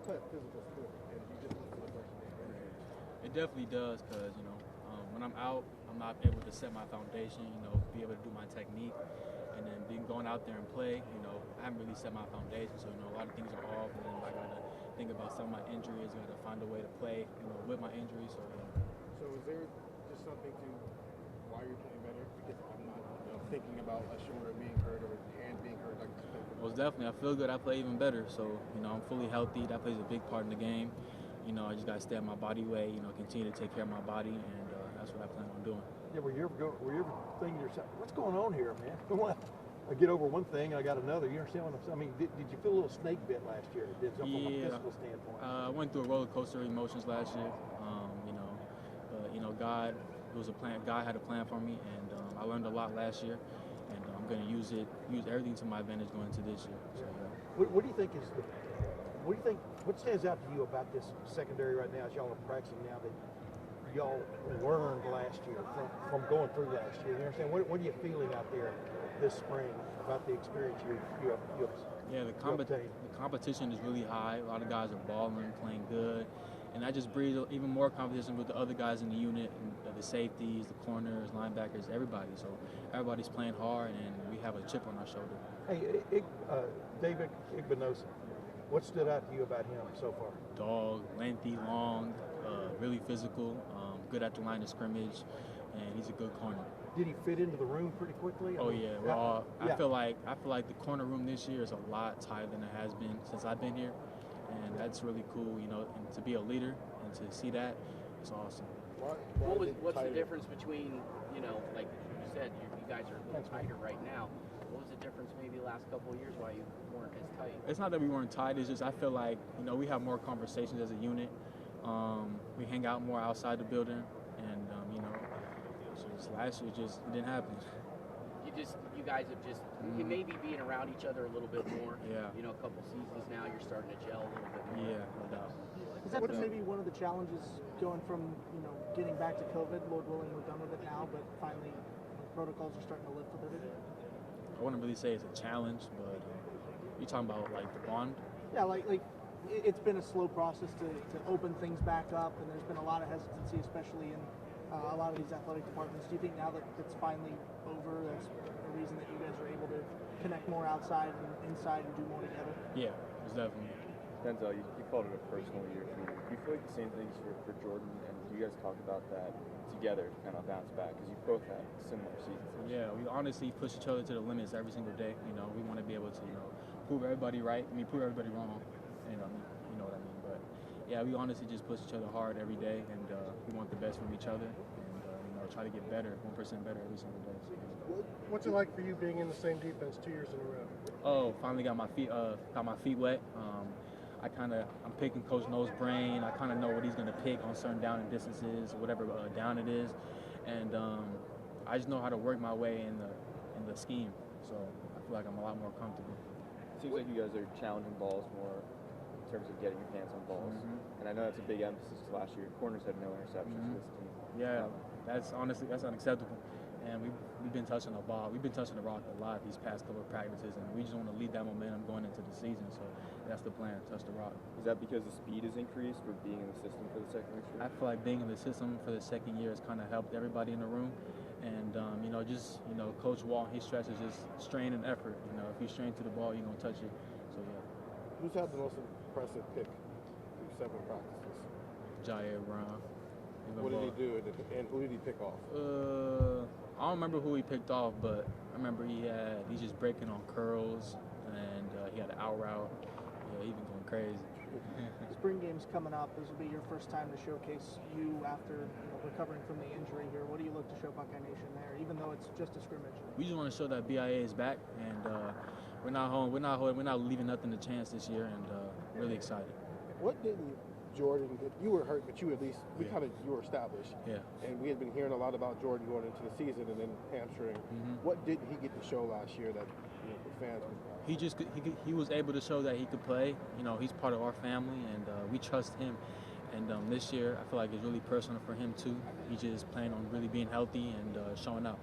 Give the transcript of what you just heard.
play a physical sport, and you just look for the person to win. It definitely does, because when I'm out, I'm not able to set my foundation. Be able to do my technique, and then going out there and play. I haven't really set my foundation, so a lot of things are off, and then I gotta think about some of my injuries. Gotta find a way to play, with my injuries. So. So is there just something to why you're playing better? Because I'm not thinking about a shoulder being hurt or a hand being hurt. Most definitely, I feel good. I play even better. So I'm fully healthy. That plays a big part in the game. I just gotta stay on my body weight. Continue to take care of my body, and that's what I plan on doing. Yeah, were you ever thinking to yourself, what's going on here, man? I get over one thing and I got another. You understand what I'm saying? I mean, did you feel a little snake bit last year? From a physical standpoint? I went through a roller coaster of emotions last year. But God, it was a plan. God had a plan for me, and I learned a lot last year, and I'm going to use everything to my advantage going into this year. So, What do you think what stands out to you about this secondary right now as y'all are practicing now that y'all learned last year from going through last year? You understand? What are you feeling out there this spring about the experience you obtained? The competition is really high. A lot of guys are balling, playing good, and that just breeds even more competition with the other guys in the unit, and the safeties, the corners, linebackers, everybody. So everybody's playing hard, and we have a chip on our shoulder. Hey, David Igbinosa, what stood out to you about him so far? Dog, lengthy, long, really physical, good at the line of scrimmage, and he's a good corner. Did he fit into the room pretty quickly? Oh yeah. I feel like the corner room this year is a lot tighter than it has been since I've been here, and that's really cool. And to be a leader and to see that, it's awesome. What's the difference between like you said, you guys are a little tighter right now? What was the difference maybe the last couple of years why you weren't as tight? It's not that we weren't tight. It's just I feel like we have more conversations as a unit. We hang out more outside the building, and so last year it didn't happen. You guys have just you maybe being around each other a little bit more. Yeah. A couple seasons now, you're starting to gel a little bit more. Yeah, no doubt. Is that maybe one of the challenges going from getting back to COVID? Lord willing, we're done with it now, but finally protocols are starting to lift a bit. I wouldn't really say it's a challenge, but you're talking about like the bond. Yeah, like it's been a slow process to open things back up, and there's been a lot of hesitancy, especially in a lot of these athletic departments. Do you think now that it's finally over, that's a reason that you guys are able to connect more outside and inside and do more together? Yeah, it's definitely. Denzel, you called it a personal year for you. Do you feel like the same things for Jordan, and do you guys talk about that together to kind of bounce back? Because you both had similar seasons. Yeah, we honestly push each other to the limits every single day. We want to be able to prove everybody right. Prove everybody wrong. You know what I mean. But yeah, we honestly just push each other hard every day, and we want the best from each other, and try to get better, 1% better every single day. So. What's it like for you being in the same defense 2 years in a row? Oh, finally got my feet wet. I'm picking Coach No's brain. I kind of know what he's going to pick on certain down and distances, whatever down it is, and I just know how to work my way in the scheme. So I feel like I'm a lot more comfortable. It seems like you guys are challenging balls more in terms of getting your hands on balls, and I know that's a big emphasis last year. Corners had no interceptions for this team. Yeah, that's unacceptable. And we've been touching the ball. We've been touching the rock a lot these past couple of practices, and we just want to lead that momentum going into the season. So that's the plan, touch the rock. Is that because the speed has increased for being in the system for the second year? I feel like being in the system for the second year has kind of helped everybody in the room. And, Coach Wall, he stresses just strain and effort. If you strain to the ball, you're going to touch it. So, yeah. Who's had the most impressive pick through 7 practices? Jair Brown. What did he do, and who did he pick off? I don't remember who he picked off, but I remember he's just breaking on curls, and he had an out route. Yeah, he's been going crazy. Spring game's coming up. This will be your first time to showcase you after recovering from the injury here. What do you look to show Buckeye Nation there, even though it's just a scrimmage? We just want to show that BIA is back, and we're not home. We're not leaving nothing to chance this year, and really excited. What didn't Jordan get? You were hurt, but you at least you were established. Yeah. And we had been hearing a lot about Jordan going into the season and then hamstring. What didn't he get to show last year that the fans would? He was able to show that he could play. He's part of our family, and we trust him. And this year, I feel like it's really personal for him too. He's just planning on really being healthy and showing out.